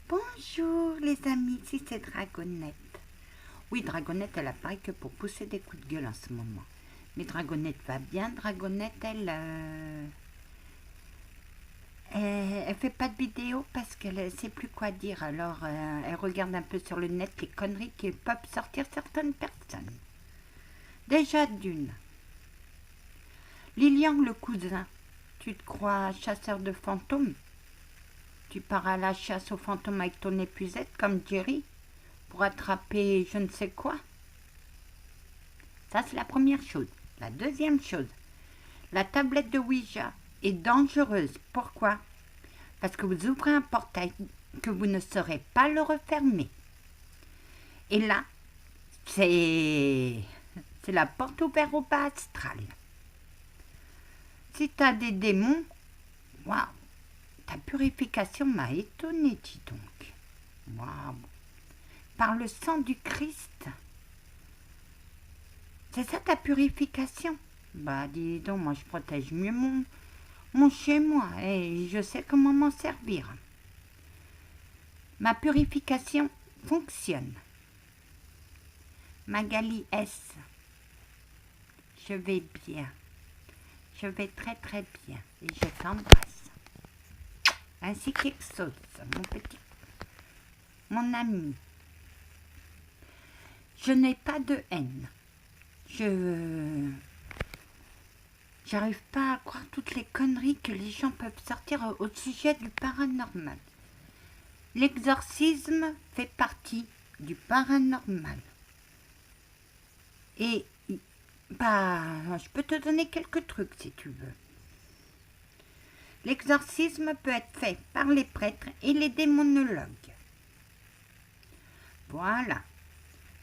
Bonjour les amis, ici c'est Dragonette. Oui, Dragonette, elle apparaît que pour pousser des coups de gueule en ce moment. Mais Dragonette va bien. Dragonette, elle fait pas de vidéo parce qu'elle ne sait plus quoi dire. Alors, elle regarde un peu sur le net les conneries qui peuvent sortir certaines personnes. Déjà d'une. Lilian le cousin, tu te crois chasseur de fantômes? Tu pars à la chasse aux fantômes avec ton épuisette comme Jerry pour attraper je ne sais quoi? Ça, c'est la première chose. La deuxième chose, la tablette de Ouija est dangereuse. Pourquoi? Parce que vous ouvrez un portail que vous ne saurez pas le refermer. Et là, c'est la porte ouverte au bas astral. Si tu as des démons, waouh, ta purification m'a étonnée, dis donc. Waouh. Par le sang du Christ. C'est ça ta purification? Bah dis donc, moi je protège mieux mon chez moi et je sais comment m'en servir. Ma purification fonctionne. Magali S. Je vais bien. Je vais très très bien et je t'embrasse. Ainsi qu'Exos, mon ami. Je n'ai pas de haine. J'arrive pas à croire toutes les conneries que les gens peuvent sortir au sujet du paranormal. L'exorcisme fait partie du paranormal. Et bah, je peux te donner quelques trucs si tu veux. L'exorcisme peut être fait par les prêtres et les démonologues. Voilà.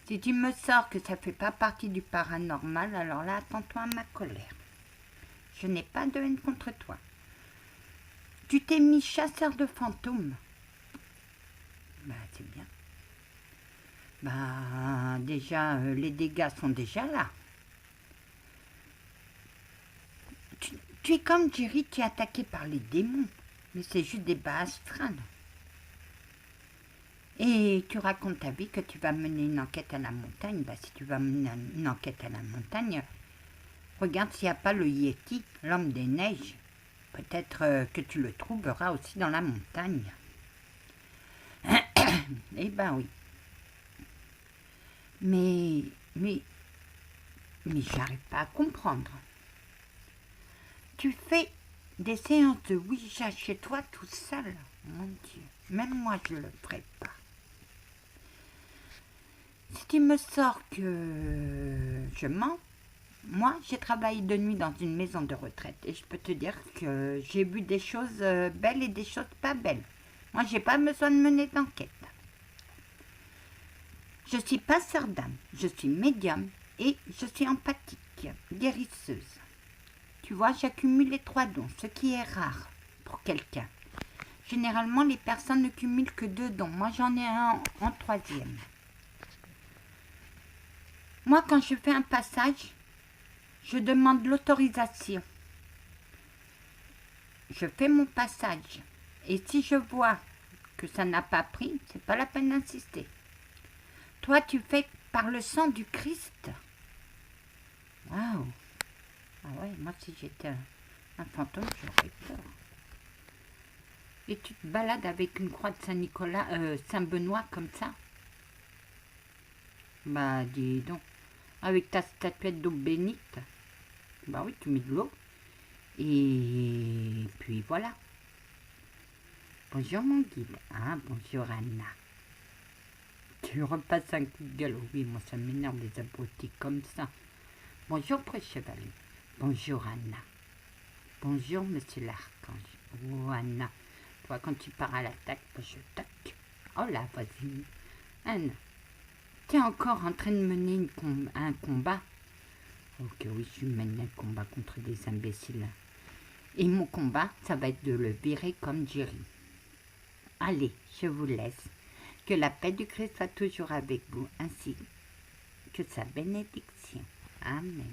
Si tu me sors que ça ne fait pas partie du paranormal, alors là, attends-toi à ma colère. Je n'ai pas de haine contre toi. Tu t'es mis chasseur de fantômes. Bah, c'est bien. Bah, déjà, les dégâts sont déjà là. Tu es comme Jerry qui est attaqué par les démons. Mais c'est juste des bas astrales. Et tu racontes ta vie que tu vas mener une enquête à la montagne. Bah, si tu vas mener une enquête à la montagne, regarde s'il n'y a pas le Yeti, l'homme des neiges. Peut-être que tu le trouveras aussi dans la montagne. Eh ben oui. Mais j'arrive pas à comprendre. Tu fais des séances de Ouija chez toi tout seul. Mon Dieu, même moi je le ferai pas. Si tu me sors que je mens, moi j'ai travaillé de nuit dans une maison de retraite et je peux te dire que j'ai vu des choses belles et des choses pas belles. Moi j'ai pas besoin de mener d'enquête. Je suis pas sœur d'âme, je suis médium et je suis empathique, guérisseuse. Tu vois, j'accumule les 3 dons, ce qui est rare pour quelqu'un. Généralement, les personnes ne cumulent que 2 dons. Moi, j'en ai un en 3e. Moi, quand je fais un passage, je demande l'autorisation. Je fais mon passage. Et si je vois que ça n'a pas pris, c'est pas la peine d'insister. Toi, tu fais par le sang du Christ. Waouh! Ah ouais, moi si j'étais un fantôme, j'aurais peur. Et tu te balades avec une croix de Saint-Nicolas, Saint-Benoît comme ça? Bah dis donc, avec ta statuette d'eau bénite. Bah oui, tu mets de l'eau. Et puis voilà. Bonjour mon guide. Ah, bonjour Anna. Tu repasses un coup de gueule. Oui, moi ça m'énerve des abrutis comme ça. Bonjour Pré-Chevalier. Bonjour Anna. Bonjour Monsieur l'Archange. Oh Anna, toi quand tu pars à l'attaque, je tac. Oh là, vas-y. Anna, tu es encore en train de mener un combat? Ok, oui, je mène un combat contre des imbéciles. Et mon combat, ça va être de le virer comme Jerry. Allez, je vous laisse. Que la paix du Christ soit toujours avec vous, ainsi que sa bénédiction. Amen.